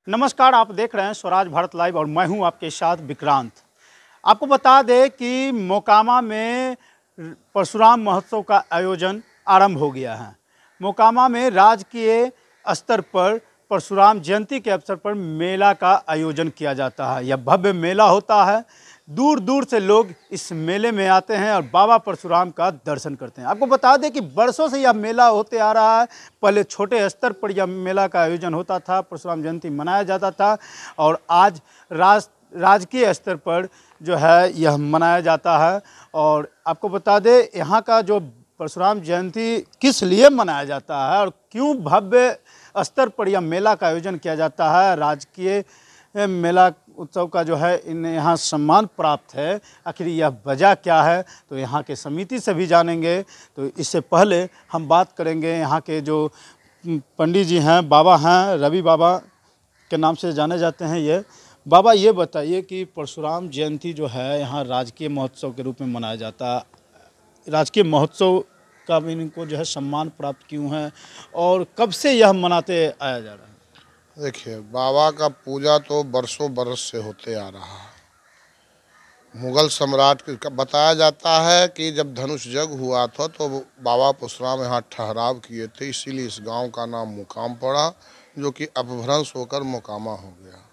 नमस्कार, आप देख रहे हैं स्वराज भारत लाइव और मैं हूं आपके साथ विक्रांत। आपको बता दें कि मोकामा में परशुराम महोत्सव का आयोजन आरंभ हो गया है। मोकामा में राजकीय स्तर पर परशुराम जयंती के अवसर पर मेला का आयोजन किया जाता है। यह भव्य मेला होता है। दूर दूर से लोग इस मेले में आते हैं और बाबा परशुराम का दर्शन करते हैं। आपको बता दें कि बरसों से यह मेला होते आ रहा है। पहले छोटे स्तर पर यह मेला का आयोजन होता था, परशुराम जयंती मनाया जाता था और आज राजकीय स्तर पर जो है यह मनाया जाता है। और आपको बता दें यहाँ का जो परशुराम जयंती किस लिए मनाया जाता है और क्यों भव्य स्तर पर यह मेला का आयोजन किया जाता है। राजकीय मेला उत्सव का जो है इन्हें यहाँ सम्मान प्राप्त है। आखिर यह वजह क्या है तो यहाँ के समिति से भी जानेंगे। तो इससे पहले हम बात करेंगे यहाँ के जो पंडित जी हैं, बाबा हैं, रवि बाबा के नाम से जाने जाते हैं। ये बाबा, ये बताइए कि परशुराम जयंती जो है यहाँ राजकीय महोत्सव के रूप में मनाया जाता है। राजकीय महोत्सव का भी इनको जो है सम्मान प्राप्त क्यों है और कब से यह मनाते आया जा रहा है? देखिए, बाबा का पूजा तो बरसों बरस से होते आ रहा है। मुगल सम्राट का बताया जाता है कि जब धनुष जंग हुआ था तो बाबा परशुराम यहाँ ठहराव किए थे, इसीलिए इस गांव का नाम मुकाम पड़ा, जो कि अपभ्रंश होकर मोकामा हो गया।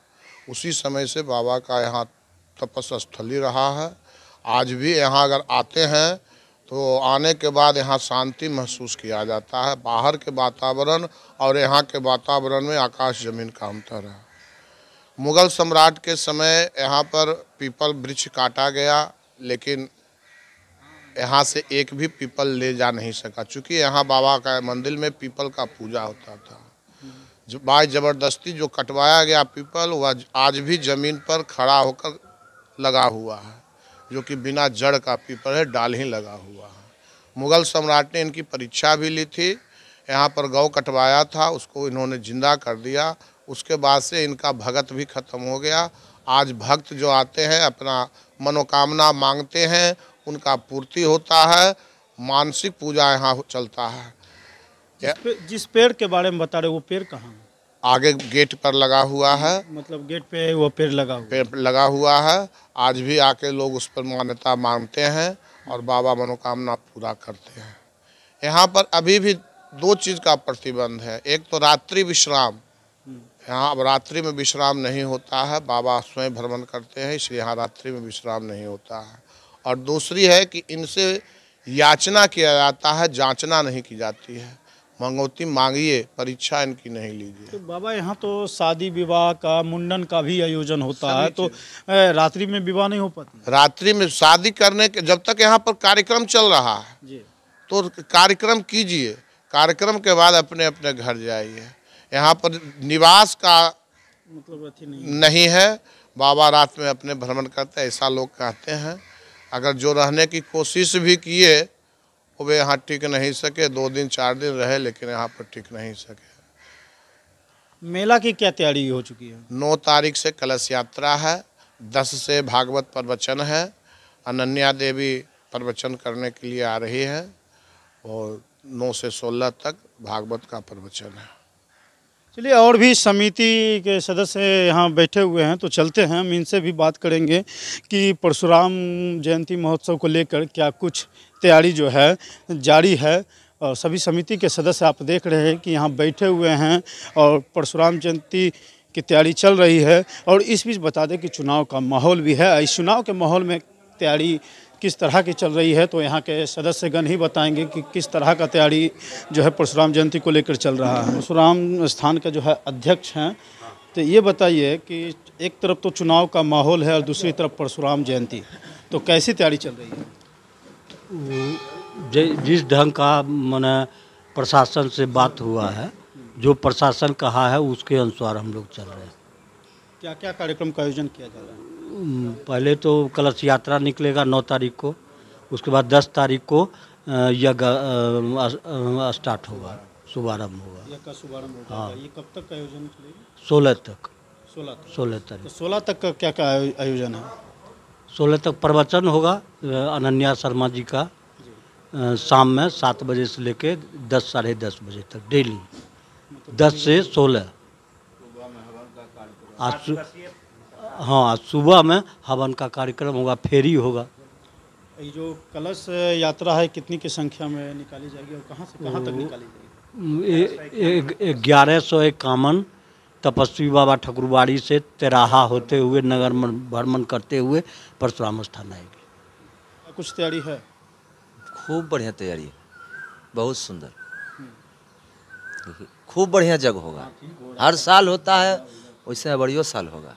उसी समय से बाबा का यहाँ तपस्या स्थली रहा है। आज भी यहाँ अगर आते हैं तो आने के बाद यहाँ शांति महसूस किया जाता है। बाहर के वातावरण और यहाँ के वातावरण में आकाश जमीन का अंतर है। मुगल सम्राट के समय यहाँ पर पीपल वृक्ष काटा गया, लेकिन यहाँ से एक भी पीपल ले जा नहीं सका, चूँकि यहाँ बाबा का मंदिर में पीपल का पूजा होता था। जो बाय ज़बरदस्ती जो कटवाया गया पीपल, वह आज भी ज़मीन पर खड़ा होकर लगा हुआ है, जो कि बिना जड़ का पीपल है, डाल ही लगा हुआ है। मुगल सम्राट ने इनकी परीक्षा भी ली थी। यहाँ पर गौ कटवाया था, उसको इन्होंने जिंदा कर दिया। उसके बाद से इनका भगत भी खत्म हो गया। आज भक्त जो आते हैं अपना मनोकामना मांगते हैं, उनका पूर्ति होता है। मानसिक पूजा यहाँ चलता है। जिस पेड़ के बारे में बता रहे वो पेड़ कहाँ है? आगे गेट पर लगा हुआ है। मतलब गेट पे वो पेड़ लगा हुआ? पेड़ लगा हुआ है। आज भी आके लोग उस पर मान्यता मांगते हैं और बाबा मनोकामना पूरा करते हैं। यहाँ पर अभी भी दो चीज़ का प्रतिबंध है। एक तो रात्रि विश्राम, यहाँ अब रात्रि में विश्राम नहीं होता है। बाबा स्वयं भ्रमण करते हैं, इसलिए यहाँ रात्रि में विश्राम नहीं होता है। और दूसरी है कि इनसे याचना किया जाता है, जांचना नहीं की जाती है। मंगौती मांगिए, परीक्षा इनकी नहीं लीजिए। तो बाबा यहाँ तो शादी विवाह का, मुंडन का भी आयोजन होता है, तो रात्रि में विवाह नहीं हो पाती? रात्रि में शादी करने के जब तक यहाँ पर कार्यक्रम चल रहा है जी, तो कार्यक्रम कीजिए, कार्यक्रम के बाद अपने अपने घर जाइए। यहाँ पर निवास का मतलब नहीं है। बाबा रात में अपने भ्रमण करते हैं, ऐसा लोग कहते हैं। अगर जो रहने की कोशिश भी किए वे यहाँ टिक नहीं सके। 2 दिन 4 दिन रहे, लेकिन यहाँ पर टिक नहीं सके। मेला की क्या तैयारी हो चुकी है? 9 तारीख से कलश यात्रा है, 10 से भागवत प्रवचन है। अनन्या देवी प्रवचन करने के लिए आ रही है और 9 से 16 तक भागवत का प्रवचन है। चलिए, और भी समिति के सदस्य यहाँ बैठे हुए हैं, तो चलते हैं, हम इनसे भी बात करेंगे कि परशुराम जयंती महोत्सव को लेकर क्या कुछ तैयारी जो है जारी है। और सभी समिति के सदस्य आप देख रहे हैं कि यहाँ बैठे हुए हैं और परशुराम जयंती की तैयारी चल रही है। और इस बीच बता दें कि चुनाव का माहौल भी है। इस चुनाव के माहौल में तैयारी किस तरह की चल रही है तो यहाँ के सदस्यगण ही बताएंगे कि किस तरह का तैयारी जो है परशुराम जयंती को लेकर चल रहा है। परशुराम स्थान के जो है अध्यक्ष हैं, तो ये बताइए कि एक तरफ तो चुनाव का माहौल है और दूसरी तरफ परशुराम जयंती, तो कैसी तैयारी चल रही है? जिस ढंग का माने प्रशासन से बात हुआ है, जो प्रशासन कहा है उसके अनुसार हम लोग चल रहे हैं। क्या क्या कार्यक्रम का आयोजन किया जा रहा है? पहले तो कलश यात्रा निकलेगा 9 तारीख को, उसके बाद 10 तारीख को यज्ञ स्टार्ट होगा, शुभारम्भ होगा। यज्ञ का शुभारम्भ होगा। हाँ। ये कब तक का आयोजन चलेगा? 16 तक। 16 तारीख। तो 16 तक का क्या क्या आयोजन है? 16 तक प्रवचन होगा अनन्या शर्मा जी का, शाम में 7 बजे से लेके 10 साढ़े 10 बजे तक डेली, 10 से 16। हाँ, आज सुबह में हवन का कार्यक्रम होगा, फेरी होगा। ये जो कलश यात्रा है कितनी की संख्या में निकाली जाएगी और कहाँ से कहाँ तक निकाली जाएगी? 1151 तपस्वी बाबा ठकुरबाड़ी से तेराहा होते हुए नगर भ्रमण करते हुए परशुराम स्थान आएगी। कुछ तैयारी है? खूब बढ़िया तैयारी है, बहुत सुंदर, खूब बढ़िया जग होगा। हर साल होता है, वैसे बढ़िया साल होगा।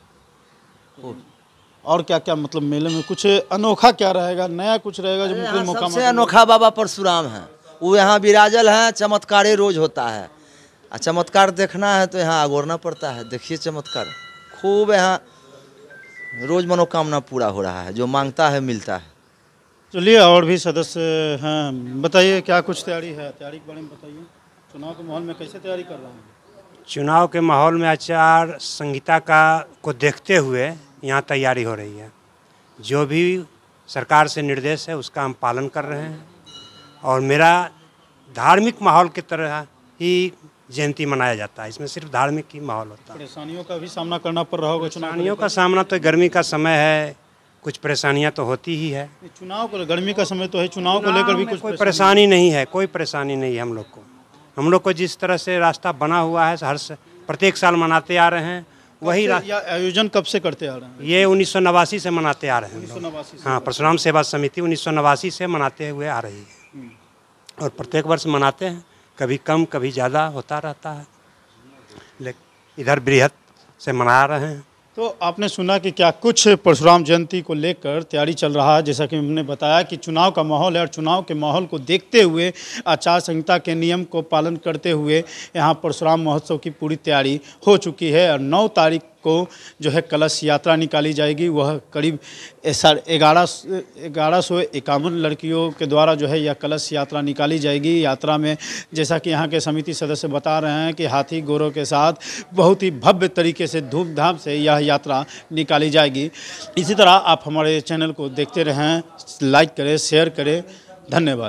और क्या क्या मतलब मेले में कुछ अनोखा क्या रहेगा, नया कुछ रहेगा जो मुझे मौका सबसे अनोखा बाबा परशुराम है, वो यहाँ विराजल है। चमत्कारे रोज होता है, और चमत्कार देखना है तो यहाँ आगोरना पड़ता है। देखिए चमत्कार खूब, यहाँ रोज मनोकामना पूरा हो रहा है, जो मांगता है मिलता है। चलिए, और भी सदस्य हैं, बताइए क्या कुछ तैयारी है, तैयारी के बारे में बताइए। चुनाव के माहौल में कैसे तैयारी कर रहे हैं? चुनाव के माहौल में आचार संहिता को देखते हुए यहाँ तैयारी हो रही है। जो भी सरकार से निर्देश है उसका हम पालन कर रहे हैं, और मेरा धार्मिक माहौल की तरह ही जयंती मनाया जाता है। इसमें सिर्फ धार्मिक ही माहौल होता है। परेशानियों का भी सामना करना पड़ रहा होगा? परेशानियों का सामना तो गर्मी का समय है, कुछ परेशानियां तो होती ही है। चुनाव को, गर्मी का समय तो है, चुनाव को लेकर भी कुछ कोई परेशानी नहीं है, कोई परेशानी नहीं है। हम लोग को जिस तरह से रास्ता बना हुआ है, प्रत्येक साल मनाते आ रहे हैं वही। आयोजन कब से करते आ रहे हैं? ये 1989 से मनाते आ रहे हैं। 1989 से? हाँ, परशुराम सेवा समिति 1989 से मनाते हुए आ रही है, और प्रत्येक वर्ष मनाते हैं। कभी कम कभी ज़्यादा होता रहता है, लेकिन इधर बृहद से मना रहे हैं। तो आपने सुना कि क्या कुछ परशुराम जयंती को लेकर तैयारी चल रहा है। जैसा कि हमने बताया कि चुनाव का माहौल है, और चुनाव के माहौल को देखते हुए, आचार संहिता के नियम को पालन करते हुए यहाँ परशुराम महोत्सव की पूरी तैयारी हो चुकी है। और 9 तारीख को जो है कलश यात्रा निकाली जाएगी। वह करीब 1151 लड़कियों के द्वारा जो है यह कलश यात्रा निकाली जाएगी। यात्रा में जैसा कि यहाँ के समिति सदस्य बता रहे हैं कि हाथी घोड़ों के साथ बहुत ही भव्य तरीके से धूमधाम से यह यात्रा निकाली जाएगी। इसी तरह आप हमारे चैनल को देखते रहें, लाइक करें, शेयर करें। धन्यवाद।